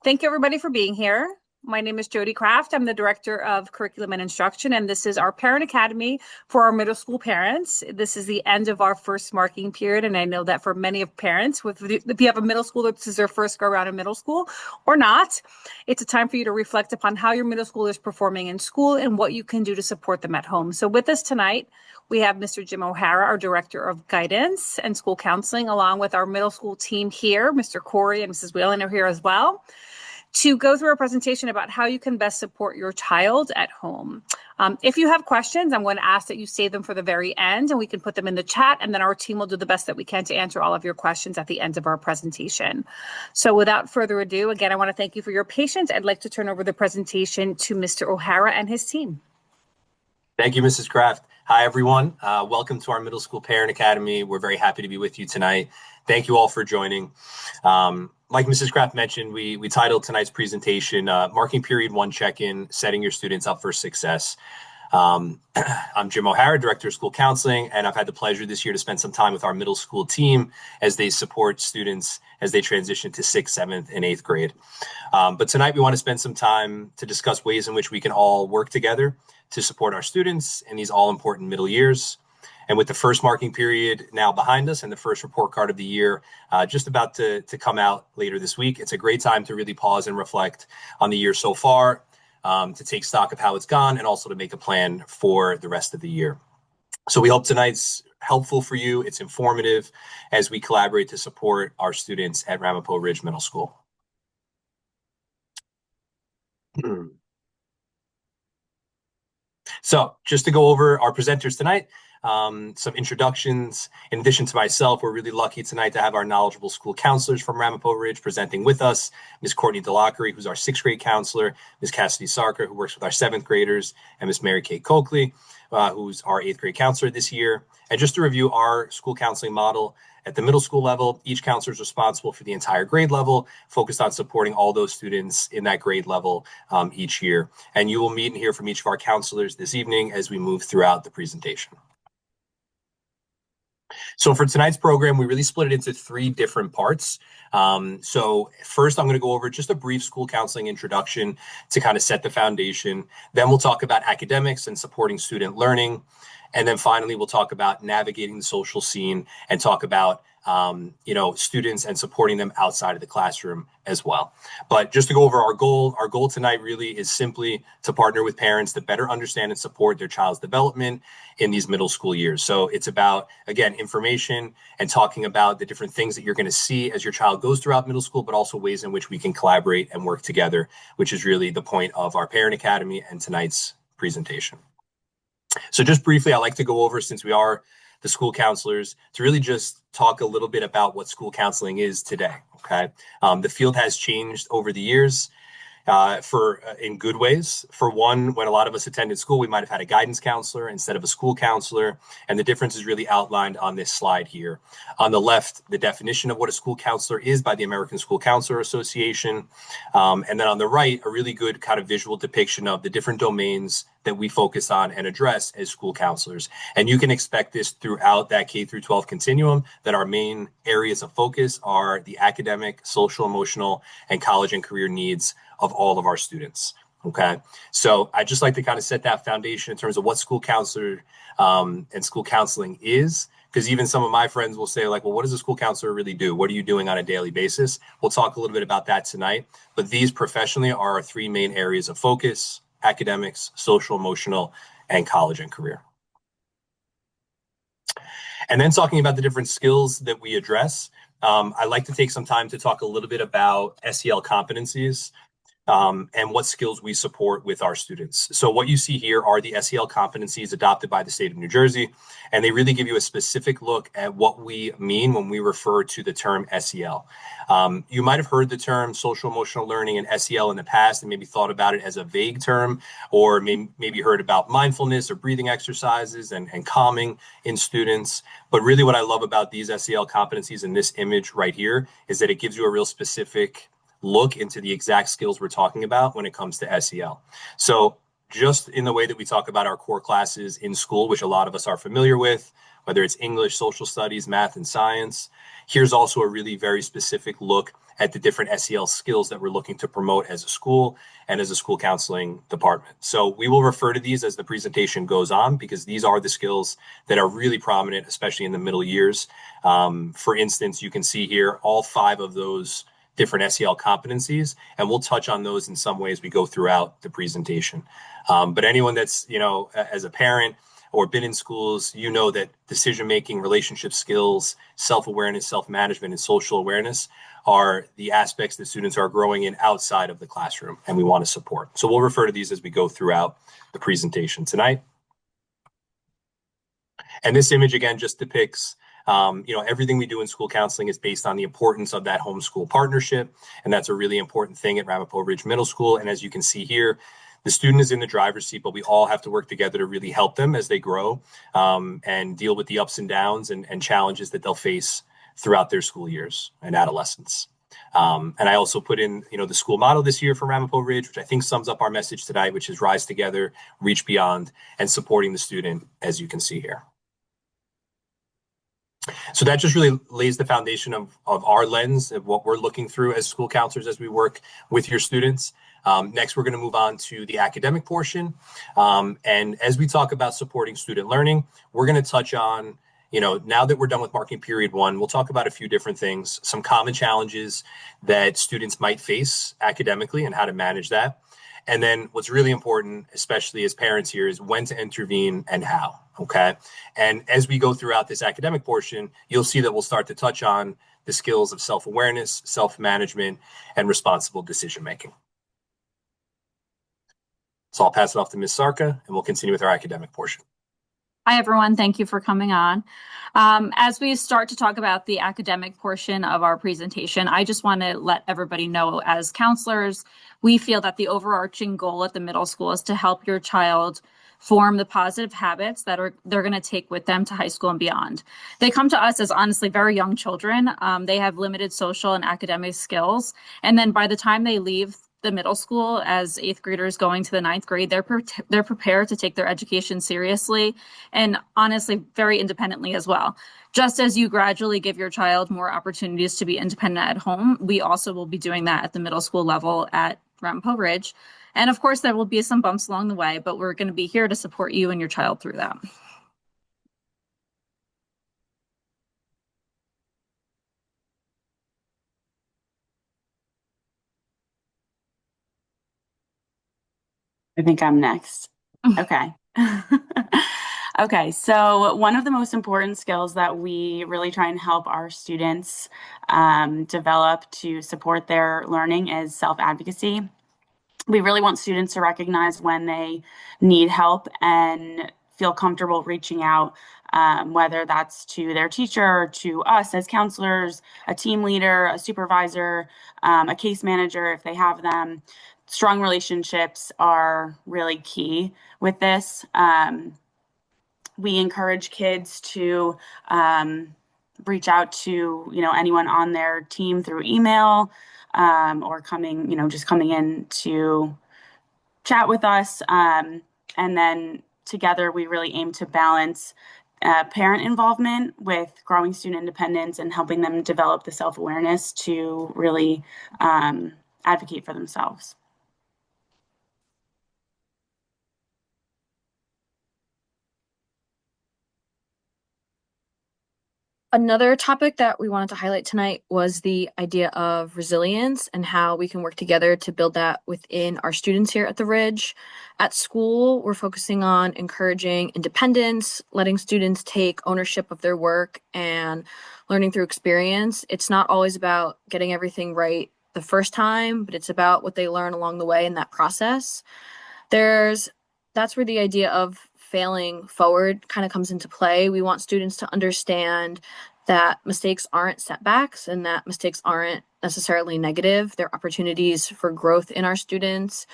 Thank you, everybody, for being here. My name is Jody Kraft. I'm the Director of Curriculum and Instruction, and this is our Parent Academy for our middle school parents. This is the end of our first marking period, and I know that for many of parents, if you have a middle schooler, this is their first go around in middle school or not, it's a time for you to reflect upon how your middle school is performing in school and what you can do to support them at home. So with us tonight, we have Mr. Jim O'Hara, our Director of Guidance and School Counseling, along with our middle school team here. Mr. Corey and Mrs. Whalen are here as well, to go through a presentation about how you can best support your child at home. If you have questions, I'm going to ask that you save them for the very end, and we can put them in the chat, and then our team will do the best that we can to answer all of your questions at the end of our presentation. So without further ado, again, I want to thank you for your patience. I'd like to turn over the presentation to Mr. O'Hara and his team. Thank you, Mrs. Kraft. Hi, everyone. Welcome to our Middle School Parent Academy. We're very happy to be with you tonight. Thank you all for joining. Like Mrs. Kraft mentioned, we titled tonight's presentation, Marking Period 1 Check-In, Setting Your Students Up for Success. I'm Jim O'Hara, Director of School Counseling, and I've had the pleasure this year to spend some time with our middle school team as they support students as they transition to 6th, 7th, and 8th grade. But tonight we want to spend some time to discuss ways in which we can all work together to support our students in these all-important middle years. And with the first marking period now behind us and the first report card of the year just about to come out later this week, it's a great time to really pause and reflect on the year so far, to take stock of how it's gone, and also to make a plan for the rest of the year. So we hope tonight's helpful for you. It's informative as we collaborate to support our students at Ramapo Ridge Middle School. So just to go over our presenters tonight, some introductions. In addition to myself, we're really lucky tonight to have our knowledgeable school counselors from Ramapo Ridge presenting with us. Ms. Courtney DeLockery, who's our 6th grade counselor, Ms. Cassidy Sarker, who works with our 7th graders, and Ms. Mary Kate Coakley, who's our 8th grade counselor this year. And just to review our school counseling model, at the middle school level, each counselor is responsible for the entire grade level, focused on supporting all those students in that grade level each year. And you will meet and hear from each of our counselors this evening as we move throughout the presentation. So for tonight's program, we really split it into 3 different parts. So first, I'm going to go over just a brief school counseling introduction to kind of set the foundation. Then we'll talk about academics and supporting student learning. And then finally, we'll talk about navigating the social scene and talk about students and supporting them outside of the classroom as well. But just to go over our goal tonight really is simply to partner with parents to better understand and support their child's development in these middle school years. So it's about, again, information and talking about the different things that you're going to see as your child goes throughout middle school, but also ways in which we can collaborate and work together, which is really the point of our Parent Academy and tonight's presentation. So just briefly, I like to go over, since we are the school counselors, to really just talk a little bit about what school counseling is today, okay? The field has changed over the years in good ways. For one, when a lot of us attended school, we might have had a guidance counselor instead of a school counselor, and the difference is really outlined on this slide here. On the left, the definition of what a school counselor is by the American School Counselor Association, and then on the right, a really good kind of visual depiction of the different domains that we focus on and address as school counselors. And you can expect this throughout that K through 12 continuum, that our main areas of focus are the academic, social, emotional, and college and career needs of all of our students, okay? So I just like to kind of set that foundation in terms of what school counselor and school counseling is, because even some of my friends will say, like, well, what does a school counselor really do? What are you doing on a daily basis? We'll talk a little bit about that tonight, but these professionally are our 3 main areas of focus: academics, social, emotional, and college and career. And then talking about the different skills that we address, I like to take some time to talk a little bit about SEL competencies and what skills we support with our students. So what you see here are the SEL competencies adopted by the state of New Jersey, and they really give you a specific look at what we mean when we refer to the term SEL. You might have heard the term social emotional learning and SEL in the past and maybe thought about it as a vague term, or maybe heard about mindfulness or breathing exercises and calming in students. But really what I love about these SEL competencies in this image right here is that it gives you a real specific look into the exact skills we're talking about when it comes to SEL. So just in the way that we talk about our core classes in school, which a lot of us are familiar with, whether it's English, social studies, math, and science, here's also a really very specific look at the different SEL skills that we're looking to promote as a school and as a school counseling department. So we will refer to these as the presentation goes on because these are the skills that are really prominent, especially in the middle years. For instance, you can see here all 5 of those different SEL competencies, and we'll touch on those in some way as we go throughout the presentation. But anyone that's, as a parent or been in schools, that decision-making, relationship skills, self-awareness, self-management, and social awareness are the aspects that students are growing in outside of the classroom, and we want to support. So we'll refer to these as we go throughout the presentation tonight. And this image, again, just depicts everything we do in school counseling is based on the importance of that homeschool partnership. And that's a really important thing at Ramapo Ridge Middle School. And as you can see here, the student is in the driver's seat, but we all have to work together to really help them as they grow and deal with the ups and downs and challenges that they'll face throughout their school years and adolescence. And I also put in, the school motto this year for Ramapo Ridge, which I think sums up our message tonight, which is rise together, reach beyond, and supporting the student, as you can see here. So that just really lays the foundation of our lens of what we're looking through as school counselors as we work with your students. Next, we're going to move on to the academic portion. And as we talk about supporting student learning, we're going to touch on, now that we're done with marking period 1, we'll talk about a few different things, some common challenges that students might face academically and how to manage that. And then what's really important, especially as parents here, is when to intervene and how, okay? And as we go throughout this academic portion, you'll see that we'll start to touch on the skills of self-awareness, self-management, and responsible decision-making. So I'll pass it off to Ms. Sarka, and we'll continue with our academic portion. Hi, everyone. Thank you for coming on. As we start to talk about the academic portion of our presentation, I just want to let everybody know as counselors, we feel that the overarching goal at the middle school is to help your child form the positive habits that they're going to take with them to high school and beyond. They come to us as honestly very young children. They have limited social and academic skills. And then by the time they leave the middle school as 8th graders going to the 9th grade, they're prepared to take their education seriously and honestly very independently as well. Just as you gradually give your child more opportunities to be independent at home, we also will be doing that at the middle school level at Ramapo Ridge. And of course, there will be some bumps along the way, but we're going to be here to support you and your child through that. I think I'm next. Okay. Okay, so one of the most important skills that we really try and help our students develop to support their learning is self-advocacy. We really want students to recognize when they need help and feel comfortable reaching out, whether that's to their teacher, to us as counselors, a team leader, a supervisor, a case manager if they have them. Strong relationships are really key with this. We encourage kids to reach out to anyone on their team through email or just coming in to chat with us. And then together we really aim to balance parent involvement with growing student independence and helping them develop the self-awareness to really advocate for themselves. Another topic that we wanted to highlight tonight was the idea of resilience and how we can work together to build that within our students here at the Ridge. At school, we're focusing on encouraging independence, letting students take ownership of their work and learning through experience. It's not always about getting everything right the first time, but it's about what they learn along the way in that process. That's where the idea of failing forward kind of comes into play. We want students to understand that mistakes aren't setbacks and that mistakes aren't necessarily negative. They're opportunities for growth in our students.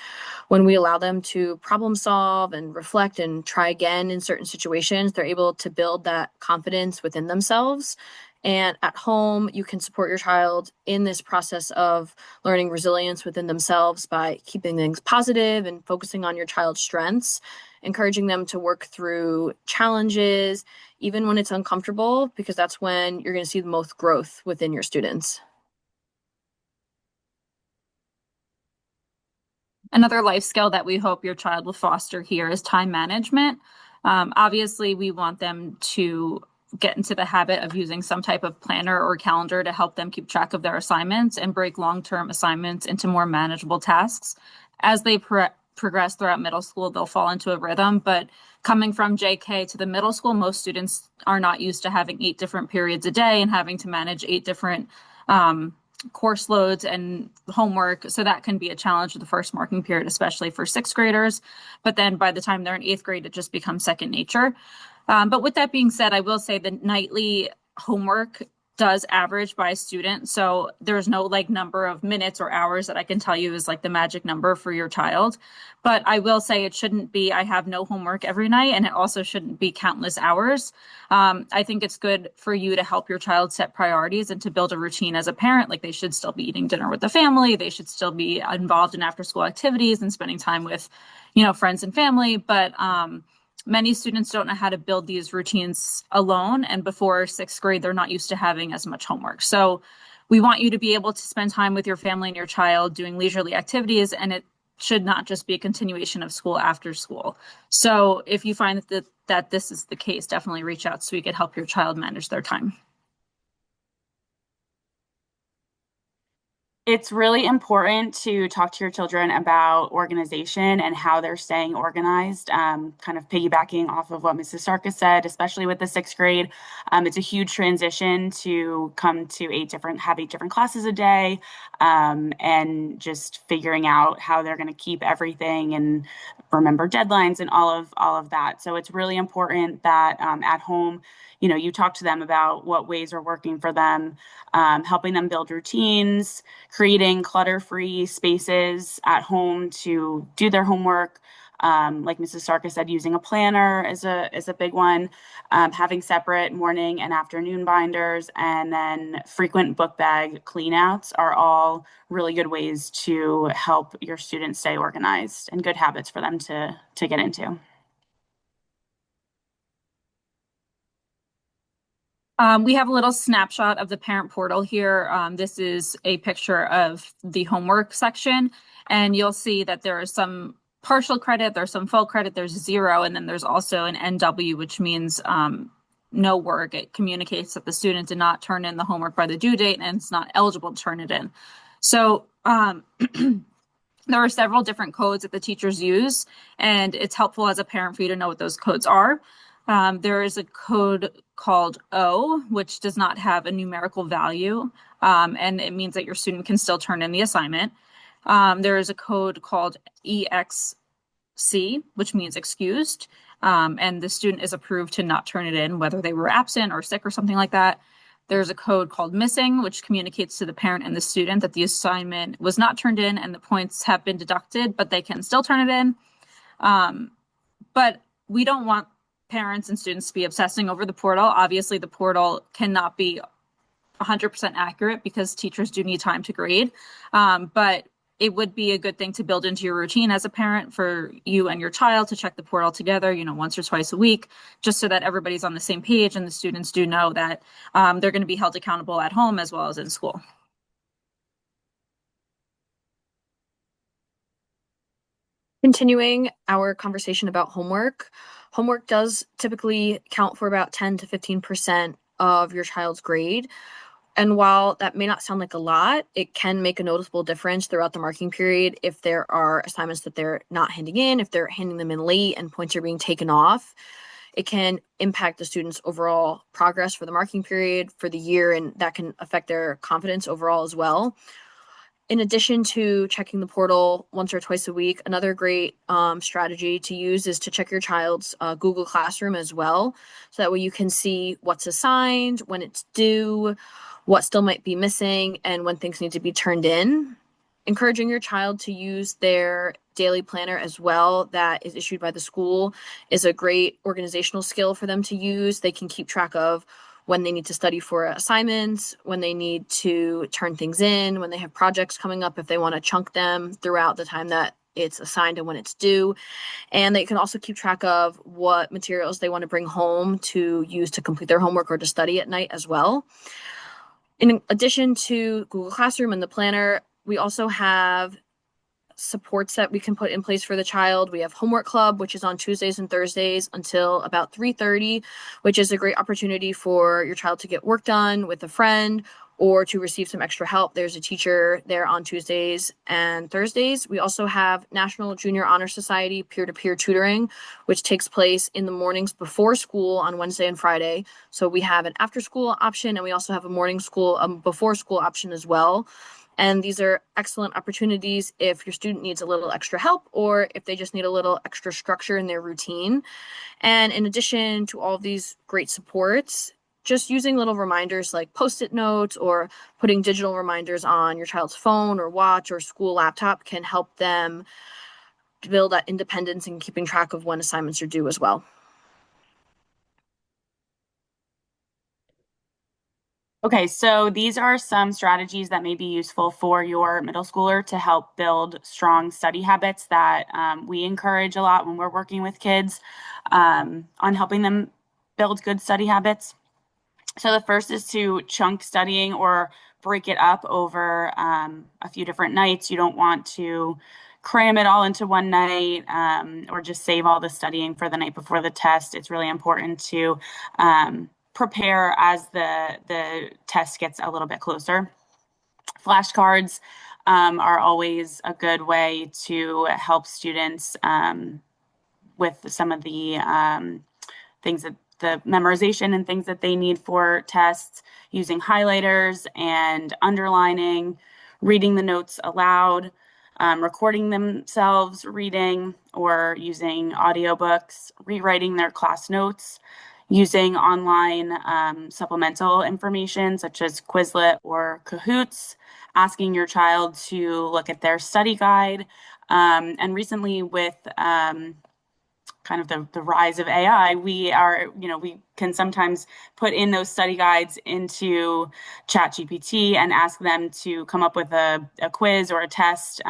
When we allow them to problem solve and reflect and try again in certain situations, they're able to build that confidence within themselves. And at home, you can support your child in this process of learning resilience within themselves by keeping things positive and focusing on your child's strengths, encouraging them to work through challenges, even when it's uncomfortable, because that's when you're going to see the most growth within your students. Another life skill that we hope your child will foster here is time management. Obviously, we want them to get into the habit of using some type of planner or calendar to help them keep track of their assignments and break long-term assignments into more manageable tasks. As they progress throughout middle school, they'll fall into a rhythm, but coming from JK to the middle school, most students are not used to having 8 different periods a day and having to manage 8 different course loads and homework. So that can be a challenge of the first marking period, especially for 6th graders. But then by the time they're in 8th grade, it just becomes second nature. But with that being said, I will say the nightly homework does average by student. So there's no like number of minutes or hours that I can tell you is like the magic number for your child. But I will say it shouldn't be, I have no homework every night, and it also shouldn't be countless hours. I think it's good for you to help your child set priorities and to build a routine as a parent. Like they should still be eating dinner with the family. They should still be involved in after school activities and spending time with, friends and family. But many students don't know how to build these routines alone. And before 6th grade, they're not used to having as much homework. So we want you to be able to spend time with your family and your child doing leisurely activities. And it should not just be a continuation of school after school. So if you find that this is the case, definitely reach out so we could help your child manage their time. It's really important to talk to your children about organization and how they're staying organized. Kind of piggybacking off of what Mrs. Sarkis said, especially with the 6th grade, it's a huge transition to come to have 8 different classes a day, and just figuring out how they're going to keep everything and remember deadlines and all of that. So it's really important that at home, you talk to them about what ways are working for them, helping them build routines, creating clutter-free spaces at home to do their homework. Like Mrs. Sarkis said, using a planner is a big one. Having separate morning and afternoon binders, and then frequent book bag cleanouts are all really good ways to help your students stay organized and good habits for them to get into. We have a little snapshot of the parent portal here. This is a picture of the homework section, and you'll see that there is some partial credit, there's some full credit, there's 0, and then there's also an NW, which means no work. It communicates that the student did not turn in the homework by the due date and it's not eligible to turn it in. So there are several different codes that the teachers use, and it's helpful as a parent for you to know what those codes are. There is a code called O, which does not have a numerical value, and it means that your student can still turn in the assignment. There is a code called EXC, which means excused, and the student is approved to not turn it in, whether they were absent or sick or something like that. There's a code called missing, which communicates to the parent and the student that the assignment was not turned in and the points have been deducted, but they can still turn it in. But we don't want parents and students to be obsessing over the portal. Obviously, the portal cannot be 100% accurate because teachers do need time to grade. But it would be a good thing to build into your routine as a parent for you and your child to check the portal together, once or twice a week, just so that everybody's on the same page and the students do know that they're going to be held accountable at home as well as in school. Continuing our conversation about homework, homework does typically count for about 10 to 15% of your child's grade. And while that may not sound like a lot, it can make a noticeable difference throughout the marking period if there are assignments that they're not handing in, if they're handing them in late and points are being taken off. It can impact the student's overall progress for the marking period for the year, and that can affect their confidence overall as well. In addition to checking the portal once or twice a week, another great strategy to use is to check your child's Google Classroom as well. So that way you can see what's assigned, when it's due, what still might be missing, and when things need to be turned in. Encouraging your child to use their daily planner as well that is issued by the school is a great organizational skill for them to use. They can keep track of when they need to study for assignments, when they need to turn things in, when they have projects coming up, if they want to chunk them throughout the time that it's assigned and when it's due. And they can also keep track of what materials they want to bring home to use to complete their homework or to study at night as well. In addition to Google Classroom and the planner, we also have supports that we can put in place for the child. We have homework club, which is on Tuesdays and Thursdays until about 3:30, which is a great opportunity for your child to get work done with a friend or to receive some extra help. There's a teacher there on Tuesdays and Thursdays. We also have National Junior Honor Society peer-to-peer tutoring, which takes place in the mornings before school on Wednesday and Friday. So we have an after-school option, and we also have a morning school, before school option as well. And these are excellent opportunities if your student needs a little extra help or if they just need a little extra structure in their routine. And in addition to all of these great supports, just using little reminders like Post-it notes or putting digital reminders on your child's phone or watch or school laptop can help them build that independence and keeping track of when assignments are due as well. Okay, so these are some strategies that may be useful for your middle schooler to help build strong study habits that we encourage a lot when we're working with kids on helping them build good study habits. So the first is to chunk studying or break it up over a few different nights. You don't want to cram it all into one night or just save all the studying for the night before the test. It's really important to prepare as the test gets a little bit closer. Flashcards are always a good way to help students with some of the things that the memorization and things that they need for tests, using highlighters and underlining, reading the notes aloud, recording themselves reading or using audiobooks, rewriting their class notes, using online supplemental information such as Quizlet or Kahoots, asking your child to look at their study guide. And recently with kind of the rise of AI, we can sometimes put in those study guides into ChatGPT and ask them to come up with a quiz or a test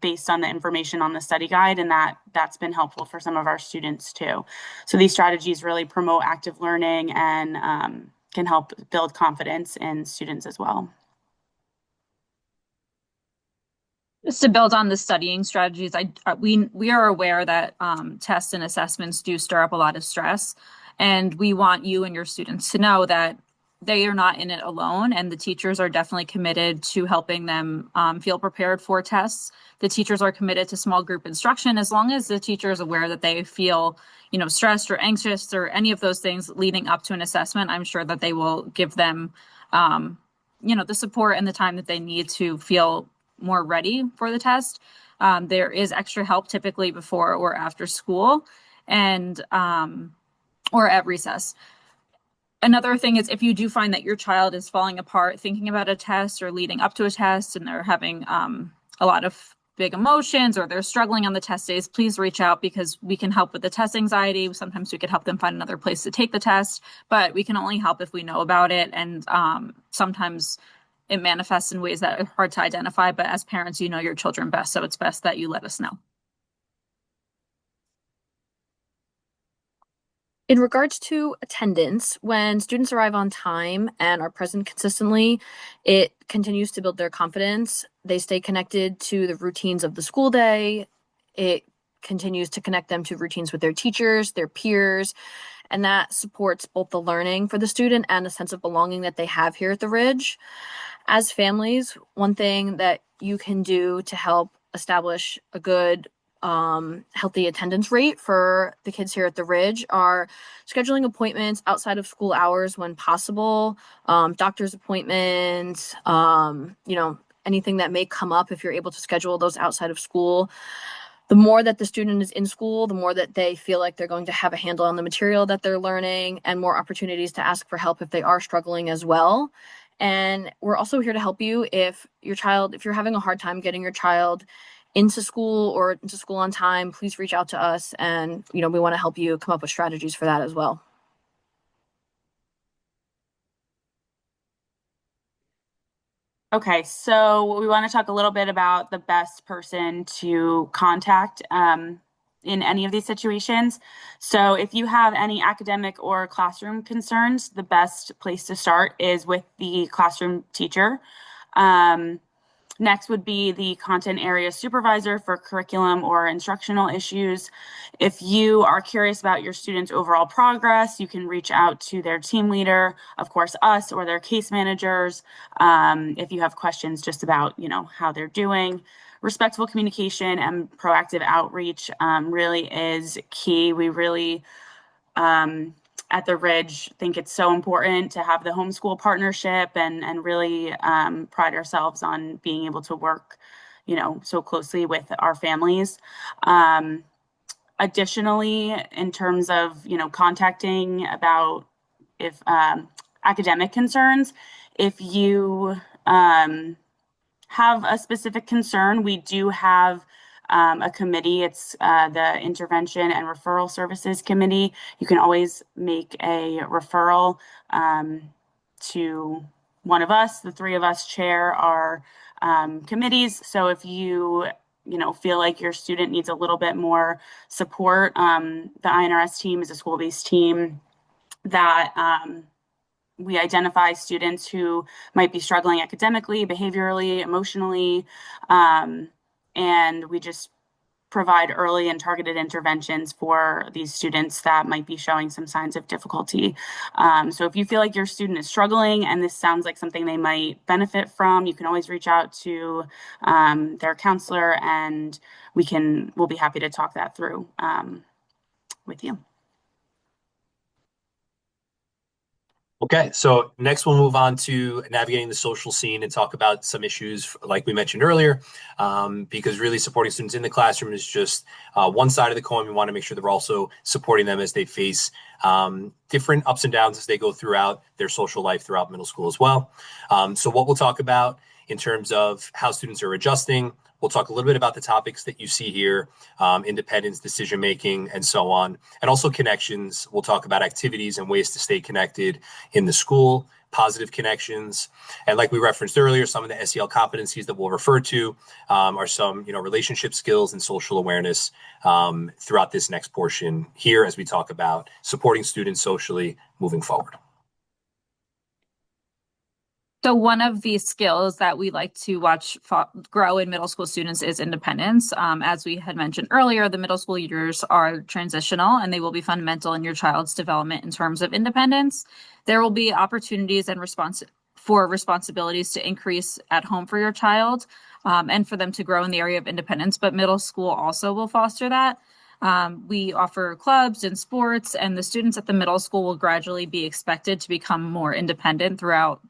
based on the information on the study guide, and that's been helpful for some of our students too. So these strategies really promote active learning and can help build confidence in students as well. Just to build on the studying strategies, we are aware that tests and assessments do stir up a lot of stress, and we want you and your students to know that they are not in it alone, and the teachers are definitely committed to helping them feel prepared for tests. The teachers are committed to small group instruction as long as the teacher is aware that they feel, stressed or anxious or any of those things leading up to an assessment. I'm sure that they will give them, the support and the time that they need to feel more ready for the test. There is extra help typically before or after school and or at recess. Another thing is if you do find that your child is falling apart thinking about a test or leading up to a test and they're having a lot of big emotions or they're struggling on the test days, please reach out because we can help with the test anxiety. Sometimes we could help them find another place to take the test, but we can only help if we know about it. And sometimes it manifests in ways that are hard to identify, but as parents, you know your children best, so it's best that you let us know. In regards to attendance, when students arrive on time and are present consistently, it continues to build their confidence. They stay connected to the routines of the school day. It continues to connect them to routines with their teachers, their peers, and that supports both the learning for the student and the sense of belonging that they have here at the Ridge. As families, one thing that you can do to help establish a good healthy attendance rate for the kids here at the Ridge are scheduling appointments outside of school hours when possible, doctor's appointments, anything that may come up if you're able to schedule those outside of school. The more that the student is in school, the more that they feel like they're going to have a handle on the material that they're learning and more opportunities to ask for help if they are struggling as well. And we're also here to help you if you're having a hard time getting your child into school or into school on time, please reach out to us and, we want to help you come up with strategies for that as well. Okay, so we want to talk a little bit about the best person to contact in any of these situations. So if you have any academic or classroom concerns, the best place to start is with the classroom teacher. Next would be the content area supervisor for curriculum or instructional issues. If you are curious about your students' overall progress, you can reach out to their team leader, of course, us, or their case managers, if you have questions just about, how they're doing. Respectful communication and proactive outreach really is key. We really at the Ridge think it's so important to have the homeschool partnership and really pride ourselves on being able to work, so closely with our families. Additionally, in terms of, contacting about if academic concerns, if you have a specific concern, we do have a committee. It's the Intervention and Referral Services Committee. You can always make a referral to one of us. The three of us chair our committees. So if you feel like your student needs a little bit more support, the INRS team is a school-based team that we identify students who might be struggling academically, behaviorally, emotionally, and we just provide early and targeted interventions for these students that might be showing some signs of difficulty. So if you feel like your student is struggling and this sounds like something they might benefit from, you can always reach out to their counselor, and we'll be happy to talk that through with you. Okay, so next we'll move on to navigating the social scene and talk about some issues like we mentioned earlier, because really supporting students in the classroom is just one side of the coin. We want to make sure that we're also supporting them as they face different ups and downs as they go throughout their social life throughout middle school as well. So what we'll talk about in terms of how students are adjusting. We'll talk a little bit about the topics that you see here, independence, decision-making, and so on, and also connections. We'll talk about activities and ways to stay connected in the school, positive connections. And like we referenced earlier, some of the SEL competencies that we'll refer to are some, relationship skills and social awareness throughout this next portion here as we talk about supporting students socially moving forward. So one of the skills that we like to watch grow in middle school students is independence. As we had mentioned earlier, the middle school years are transitional and they will be fundamental in your child's development in terms of independence. There will be opportunities and responsibilities to increase at home for your child and for them to grow in the area of independence, but middle school also will foster that. We offer clubs and sports, and the students at the middle school will gradually be expected to become more independent throughout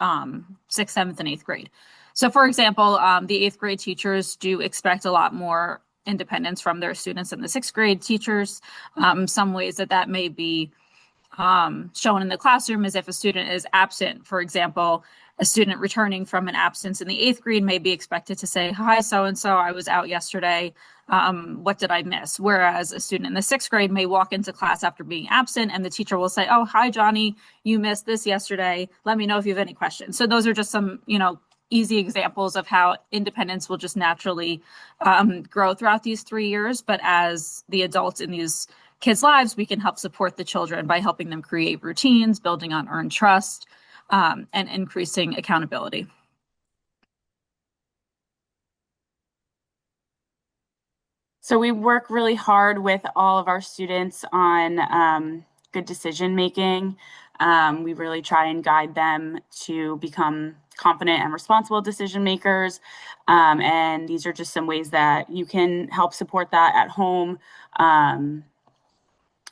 6th, 7th, and 8th grade. So for example, the 8th grade teachers do expect a lot more independence from their students than the 6th grade teachers. Some ways that may be shown in the classroom is if a student is absent. For example, a student returning from an absence in the 8th grade may be expected to say, "Hi, so-and-so, I was out yesterday. What did I miss?" Whereas a student in the 6th grade may walk into class after being absent and the teacher will say, "Oh, hi, Johnny, you missed this yesterday. Let me know if you have any questions." So those are just some, easy examples of how independence will just naturally grow throughout these 3 years. But as the adults in these kids' lives, we can help support the children by helping them create routines, building on earned trust, and increasing accountability. So we work really hard with all of our students on good decision making. We really try and guide them to become confident and responsible decision makers. And these are just some ways that you can help support that at home,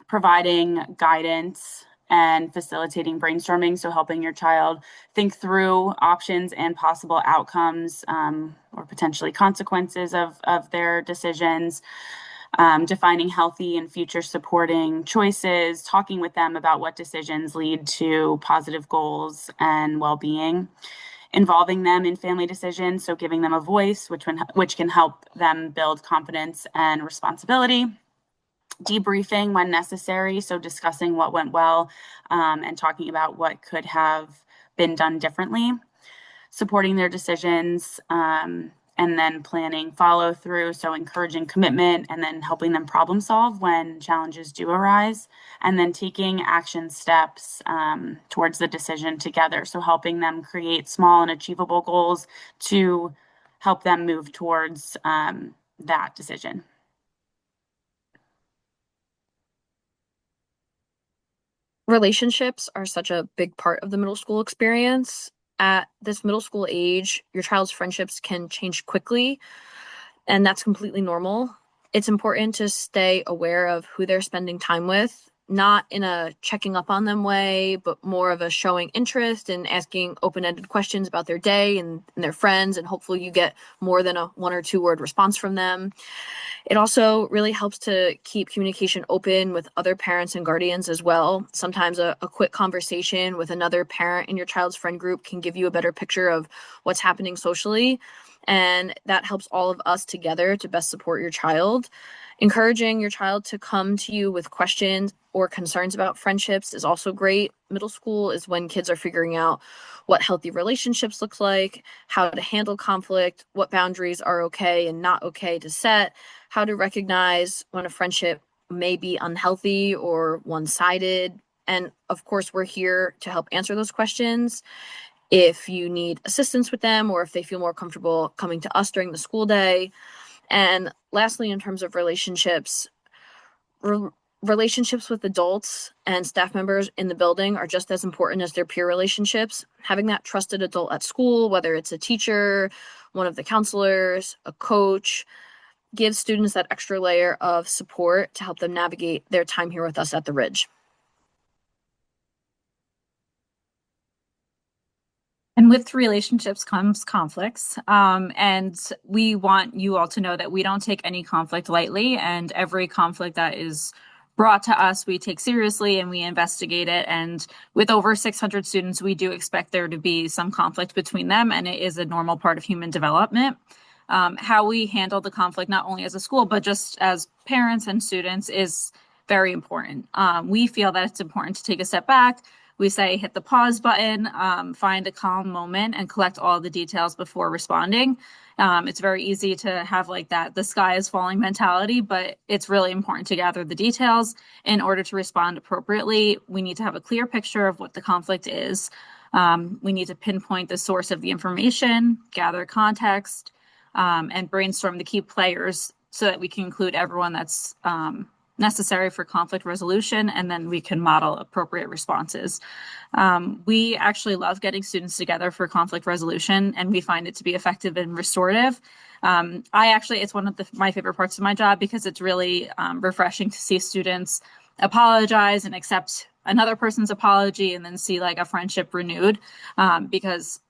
providing guidance and facilitating brainstorming. So helping your child think through options and possible outcomes or potentially consequences of their decisions. Defining healthy and future supporting choices, talking with them about what decisions lead to positive goals and well-being, involving them in family decisions, so giving them a voice, which can help them build confidence and responsibility. Debriefing when necessary, so discussing what went well and talking about what could have been done differently. Supporting their decisions, and then planning follow through. So encouraging commitment and then helping them problem solve when challenges do arise, and then taking action steps towards the decision together. So helping them create small and achievable goals to help them move towards that decision. Relationships are such a big part of the middle school experience. At this middle school age, your child's friendships can change quickly, and that's completely normal. It's important to stay aware of who they're spending time with, not in a checking up on them way, but more of a showing interest and asking open-ended questions about their day and their friends, and hopefully you get more than a 1 or 2 word response from them. It also really helps to keep communication open with other parents and guardians as well. Sometimes a quick conversation with another parent in your child's friend group can give you a better picture of what's happening socially. And that helps all of us together to best support your child. Encouraging your child to come to you with questions or concerns about friendships is also great. Middle school is when kids are figuring out what healthy relationships look like, how to handle conflict, what boundaries are okay and not okay to set, how to recognize when a friendship may be unhealthy or one-sided. And of course, we're here to help answer those questions. If you need assistance with them or if they feel more comfortable coming to us during the school day. And lastly, in terms of relationships, relationships with adults and staff members in the building are just as important as their peer relationships. Having that trusted adult at school, whether it's a teacher, one of the counselors, a coach, gives students that extra layer of support to help them navigate their time here with us at the Ridge. And with relationships comes conflicts. And we want you all to know that we don't take any conflict lightly, and every conflict that is brought to us, we take seriously and we investigate it. And with over 600 students, we do expect there to be some conflict between them, and it is a normal part of human development. How we handle the conflict, not only as a school, but just as parents and students, is very important. We feel that it's important to take a step back. We say hit the pause button, find a calm moment, and collect all the details before responding. It's very easy to have like that the sky is falling mentality, but it's really important to gather the details in order to respond appropriately. We need to have a clear picture of what the conflict is. We need to pinpoint the source of the information, gather context, and brainstorm the key players so that we can include everyone that's necessary for conflict resolution, and then we can model appropriate responses. We actually love getting students together for conflict resolution, and we find it to be effective and restorative. It's one of my favorite parts of my job, because it's really refreshing to see students apologize and accept another person's apology and then see like a friendship renewed, because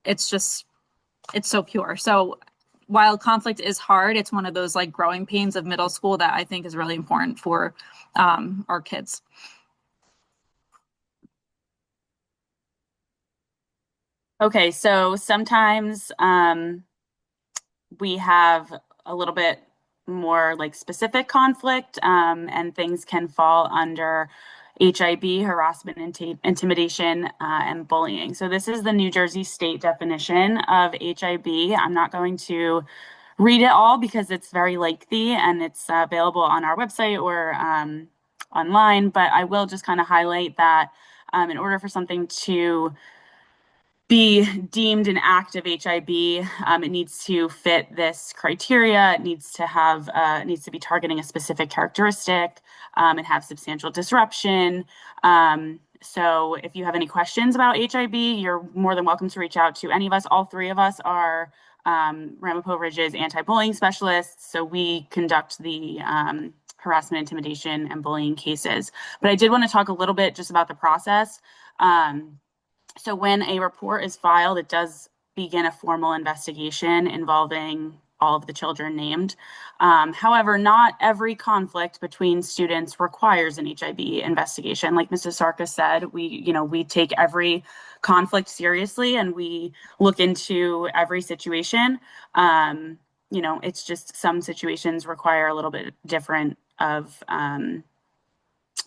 it's so pure. So while conflict is hard, it's one of those like growing pains of middle school that I think is really important for our kids. Okay, so sometimes we have a little bit more like specific conflict, and things can fall under HIB, harassment, intimidation, and bullying. So this is the New Jersey state definition of HIB. I'm not going to read it all because it's very lengthy and it's available on our website or online, but I will just kind of highlight that in order for something to be deemed an act of HIB, it needs to fit this criteria. It needs to be targeting a specific characteristic, and have substantial disruption. So if you have any questions about HIB, you're more than welcome to reach out to any of us. All three of us are Ramapo Ridge's anti-bullying specialists. So we conduct the harassment, intimidation, and bullying cases. But I did want to talk a little bit just about the process. So when a report is filed, it does begin a formal investigation involving all of the children named. However, not every conflict between students requires an HIB investigation. Like Mrs. Sarkis said, we take every conflict seriously and we look into every situation. It's just some situations require a little bit different of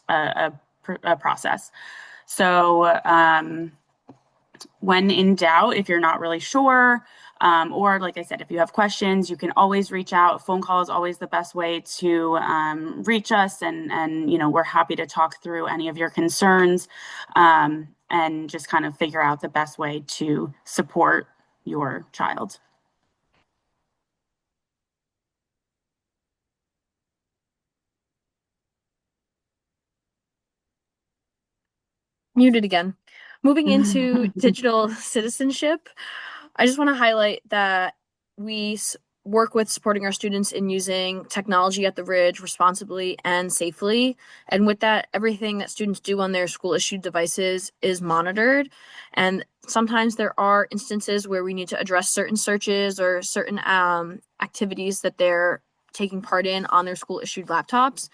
a process. So when in doubt, if you're not really sure, Or like I said, if you have questions, you can always reach out. Phone call is always the best way to reach us, and we're happy to talk through any of your concerns and just kind of figure out the best way to support your child. Muted again. Moving into digital citizenship, I just want to highlight that we work with supporting our students in using technology at the Ridge responsibly and safely. And with that, everything that students do on their school issued devices is monitored. And sometimes there are instances where we need to address certain searches or certain activities that they're taking part in on their school issued laptops.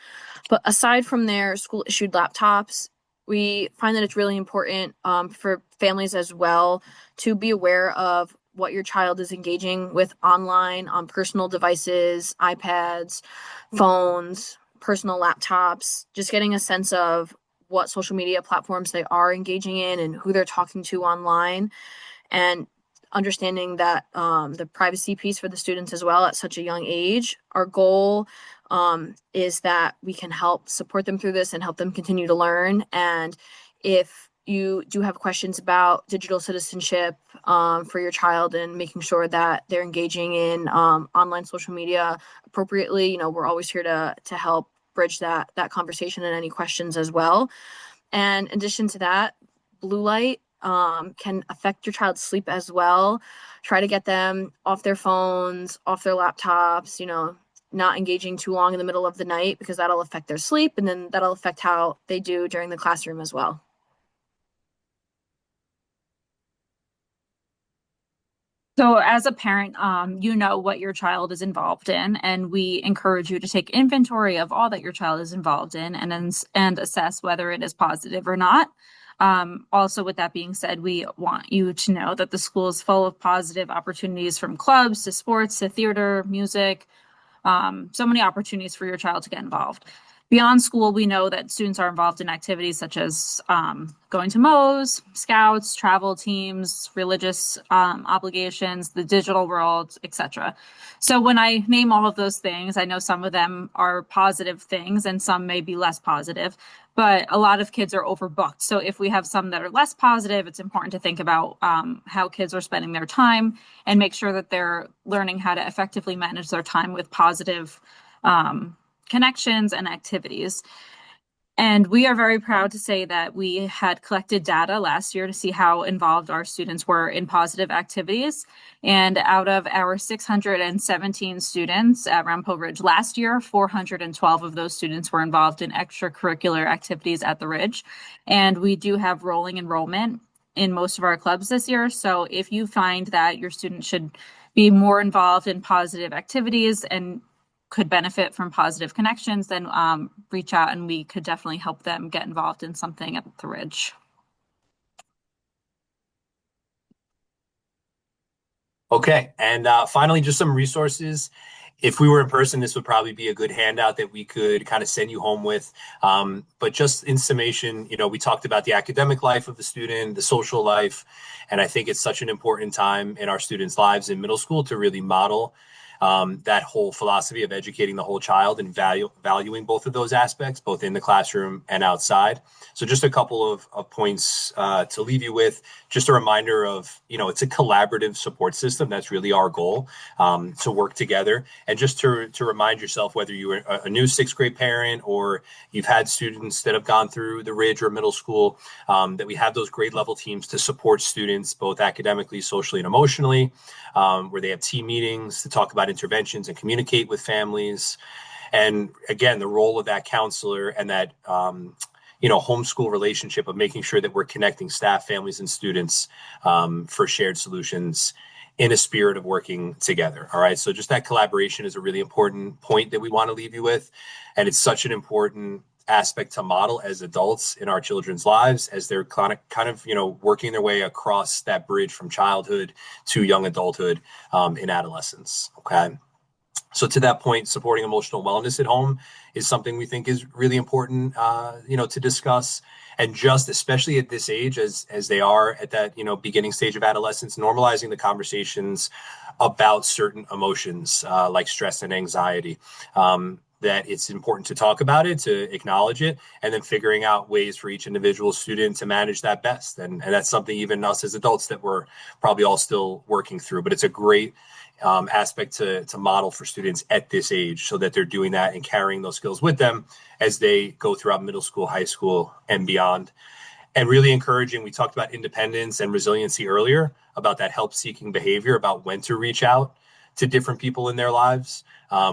But aside from their school issued laptops, we find that it's really important for families as well to be aware of what your child is engaging with online on personal devices, iPads, phones, personal laptops, just getting a sense of what social media platforms they are engaging in and who they're talking to online, and understanding that the privacy piece for the students as well at such a young age. Our goal is that we can help support them through this and help them continue to learn. And if you do have questions about digital citizenship for your child and making sure that they're engaging in online social media appropriately, we're always here to help bridge that conversation and any questions as well. And in addition to that, blue light can affect your child's sleep as well. Try to get them off their phones, off their laptops, not engaging too long in the middle of the night, because that'll affect their sleep, and then that'll affect how they do during the classroom as well. So as a parent, you know what your child is involved in, and we encourage you to take inventory of all that your child is involved in and assess whether it is positive or not. Also, with that being said, we want you to know that the school is full of positive opportunities, from clubs to sports to theater, music, so many opportunities for your child to get involved. Beyond school, we know that students are involved in activities such as going to Mo's, Scouts, travel teams, religious obligations, the digital world, etc. So when I name all of those things, I know some of them are positive things and some may be less positive, but a lot of kids are overbooked. So if we have some that are less positive, it's important to think about how kids are spending their time and make sure that they're learning how to effectively manage their time with positive connections and activities. And we are very proud to say that we had collected data last year to see how involved our students were in positive activities. And out of our 617 students at Ramapo Ridge last year, 412 of those students were involved in extracurricular activities at the Ridge. And we do have rolling enrollment in most of our clubs this year. So if you find that your student should be more involved in positive activities and could benefit from positive connections, then reach out and we could definitely help them get involved in something at the Ridge. Okay, and finally, just some resources. If we were in person, this would probably be a good handout that we could kind of send you home with. But just in summation, we talked about the academic life of the student, the social life, and I think it's such an important time in our students' lives in middle school to really model that whole philosophy of educating the whole child and valuing both of those aspects, both in the classroom and outside. So just a couple of points to leave you with. Just a reminder of, it's a collaborative support system. That's really our goal, to work together. And just to remind yourself, whether you're a new sixth grade parent or you've had students that have gone through the Ridge or middle school, that we have those grade level teams to support students both academically, socially, and emotionally, where they have team meetings to talk about interventions and communicate with families. And again, the role of that counselor and that homeschool relationship of making sure that we're connecting staff, families, and students for shared solutions in a spirit of working together. All right. So just that collaboration is a really important point that we want to leave you with. And it's such an important aspect to model as adults in our children's lives as they're kind of working their way across that bridge from childhood to young adulthood in adolescence. Okay. So to that point, supporting emotional wellness at home is something we think is really important, to discuss. And just especially at this age, as they are at that, beginning stage of adolescence, normalizing the conversations about certain emotions like stress and anxiety. That it's important to talk about it, to acknowledge it, and then figuring out ways for each individual student to manage that best. And that's something even us as adults that we're probably all still working through. But it's a great aspect to model for students at this age so that they're doing that and carrying those skills with them as they go throughout middle school, high school, and beyond. And really encouraging, we talked about independence and resiliency earlier, about that help-seeking behavior, about when to reach out to different people in their lives.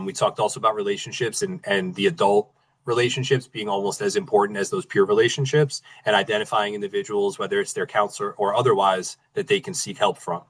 We talked also about relationships and the adult relationships being almost as important as those peer relationships, and identifying individuals, whether it's their counselor or otherwise, that they can seek help from.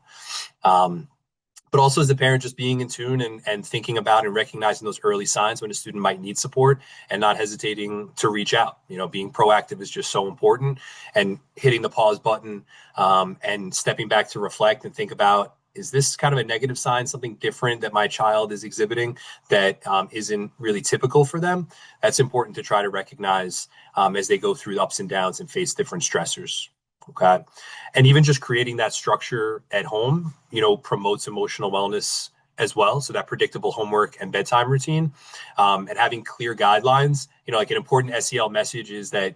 But also as a parent, just being in tune and thinking about and recognizing those early signs when a student might need support and not hesitating to reach out. Being proactive is just so important, and hitting the pause button and stepping back to reflect and think about, is this kind of a negative sign, something different that my child is exhibiting that isn't really typical for them? That's important to try to recognize as they go through the ups and downs and face different stressors. Okay. And even just creating that structure at home, promotes emotional wellness as well. So that predictable homework and bedtime routine, and having clear guidelines, like an important SEL message is that,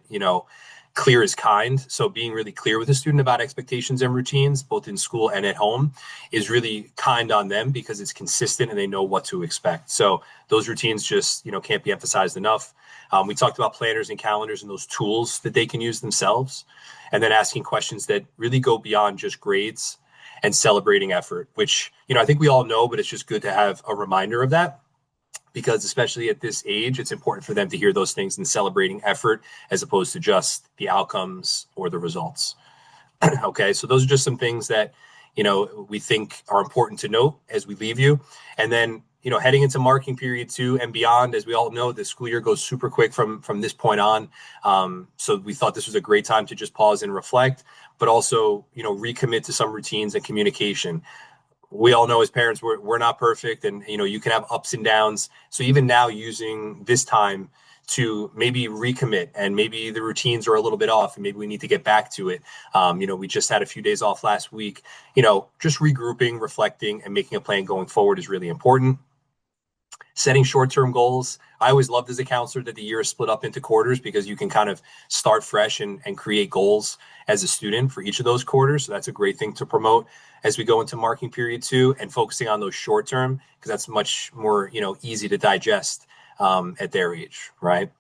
clear is kind. So being really clear with a student about expectations and routines, both in school and at home, is really kind on them because it's consistent and they know what to expect. So those routines just, can't be emphasized enough. We talked about planners and calendars and those tools that they can use themselves, and then asking questions that really go beyond just grades and celebrating effort, which, I think we all know, but it's just good to have a reminder of that, because especially at this age, it's important for them to hear those things and celebrating effort as opposed to just the outcomes or the results. Okay, so those are just some things that, we think are important to note as we leave you. And then, heading into marking period 2 and beyond, as we all know, the school year goes super quick from this point on. So we thought this was a great time to just pause and reflect, but also, recommit to some routines and communication. We all know as parents, we're not perfect, and, you can have ups and downs. So even now, using this time to maybe recommit, and maybe the routines are a little bit off and maybe we need to get back to it. We just had a few days off last week, just regrouping, reflecting, and making a plan going forward is really important. Setting short-term goals. I always loved as a counselor that the year is split up into quarters, because you can kind of start fresh and create goals as a student for each of those quarters. So that's a great thing to promote as we go into marking period 2, and focusing on those short-term, because that's much more, easy to digest at their age, right?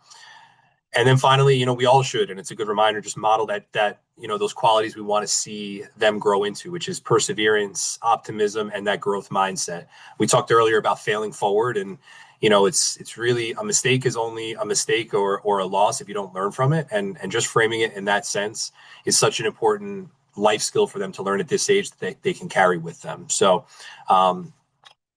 And then finally, we all should, and it's a good reminder, just model that those qualities we want to see them grow into, which is perseverance, optimism, and that growth mindset. We talked earlier about failing forward, and it's really, a mistake is only a mistake or a loss if you don't learn from it, and just framing it in that sense is such an important life skill for them to learn at this age that they can carry with them. So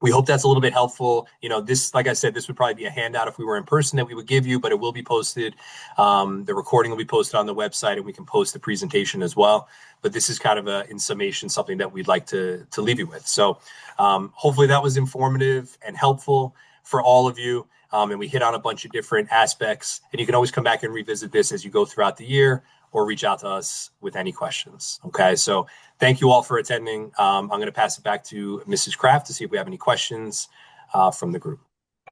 we hope that's a little bit helpful. This, like I said, this would probably be a handout if we were in person that we would give you, but it will be posted. The recording will be posted on the website, and we can post the presentation as well. But this is kind of in summation, something that we'd like to leave you with. So hopefully that was informative and helpful for all of you. And we hit on a bunch of different aspects, and you can always come back and revisit this as you go throughout the year, or reach out to us with any questions. Okay, so thank you all for attending. I'm going to pass it back to Mrs. Kraft to see if we have any questions from the group.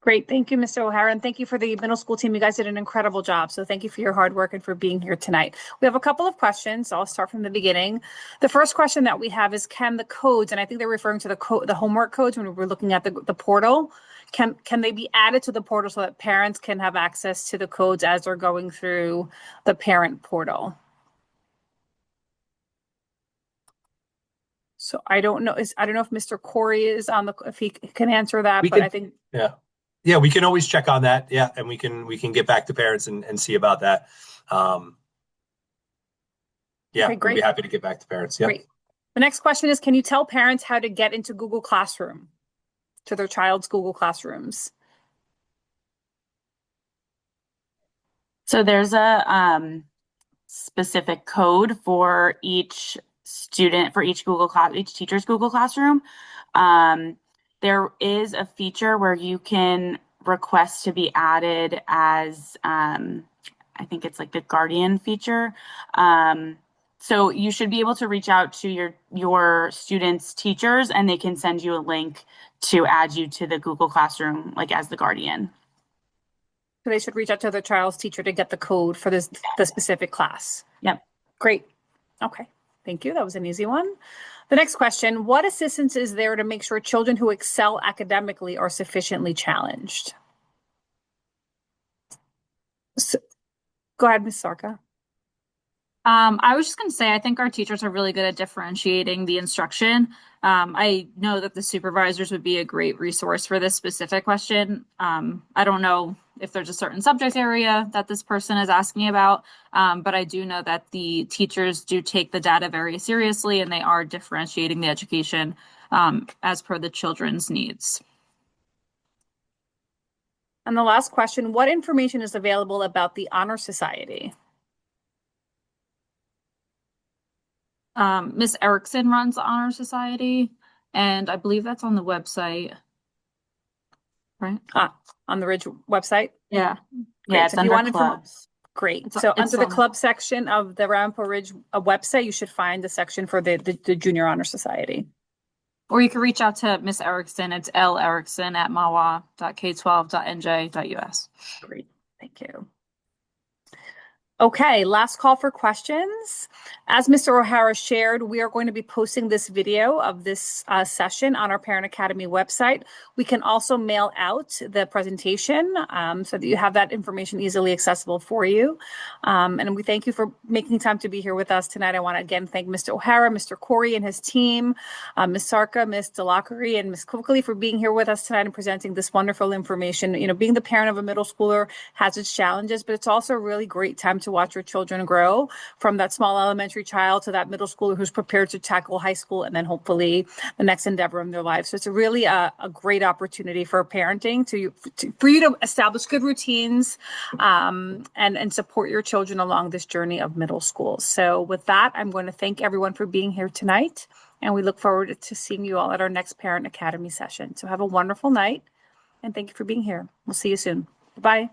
Great. Thank you, Mr. O'Hara. And thank you for the middle school team. You guys did an incredible job. So thank you for your hard work and for being here tonight. We have a couple of questions. I'll start from the beginning. The first question that we have is, can the codes, and I think they're referring to the homework codes when we're looking at the portal, can they be added to the portal so that parents can have access to the codes as they're going through the parent portal? So I don't know if Mr. Corey is if he can answer that, I think. Yeah, we can always check on that. Yeah. And we can get back to parents and see about that. Okay, great. We'd be happy to get back to parents. Yeah. Great. The next question is, can you tell parents how to get into Google Classroom, to their child's Google Classrooms? So there's a specific code for each student, for each teacher's Google Classroom. there is a feature where you can request to be added as, I think it's like the Guardian feature. So you should be able to reach out to your students' teachers, and they can send you a link to add you to the Google Classroom, like as the Guardian. So they should reach out to their child's teacher to get the code for the specific class. Yep. Great. Okay. Thank you. That was an easy one. The next question, what assistance is there to make sure children who excel academically are sufficiently challenged? So, go ahead, Ms. Sarka. I was just going to say, I think our teachers are really good at differentiating the instruction. I know that the supervisors would be a great resource for this specific question. I don't know if there's a certain subject area that this person is asking about, but I do know that the teachers do take the data very seriously, and they are differentiating the education as per the children's needs. And the last question, what information is available about the Honor Society? Miss Erickson runs the Honor Society, and I believe that's on the website, right? On the Ridge website? Yeah. Yeah, it's So if you under want clubs. Great. So under the club section of the Ramapo Ridge website, you should find the section for the Junior Honor Society. Or you can reach out to Miss Erickson. It's lerickson@mahwah.k12.nj.us. Great. Thank you. Okay, last call for questions. As Mr. O'Hara shared, we are going to be posting this video of this session on our Parent Academy website. We can also mail out the presentation so that you have that information easily accessible for you. And we thank you for making time to be here with us tonight. I want to again thank Mr. O'Hara, Mr. Corey and his team, Ms. Sarka, Ms. Delackery, and Ms. Coakley for being here with us tonight and presenting this wonderful information. You know, being the parent of a middle schooler has its challenges, but it's also a really great time to watch your children grow from that small elementary child to that middle schooler who's prepared to tackle high school and then hopefully the next endeavor in their life. So it's really a great opportunity for parenting for you to establish good routines and support your children along this journey of middle school. So with that, I'm going to thank everyone for being here tonight, and we look forward to seeing you all at our next Parent Academy session. So have a wonderful night, and thank you for being here. We'll see you soon. Bye.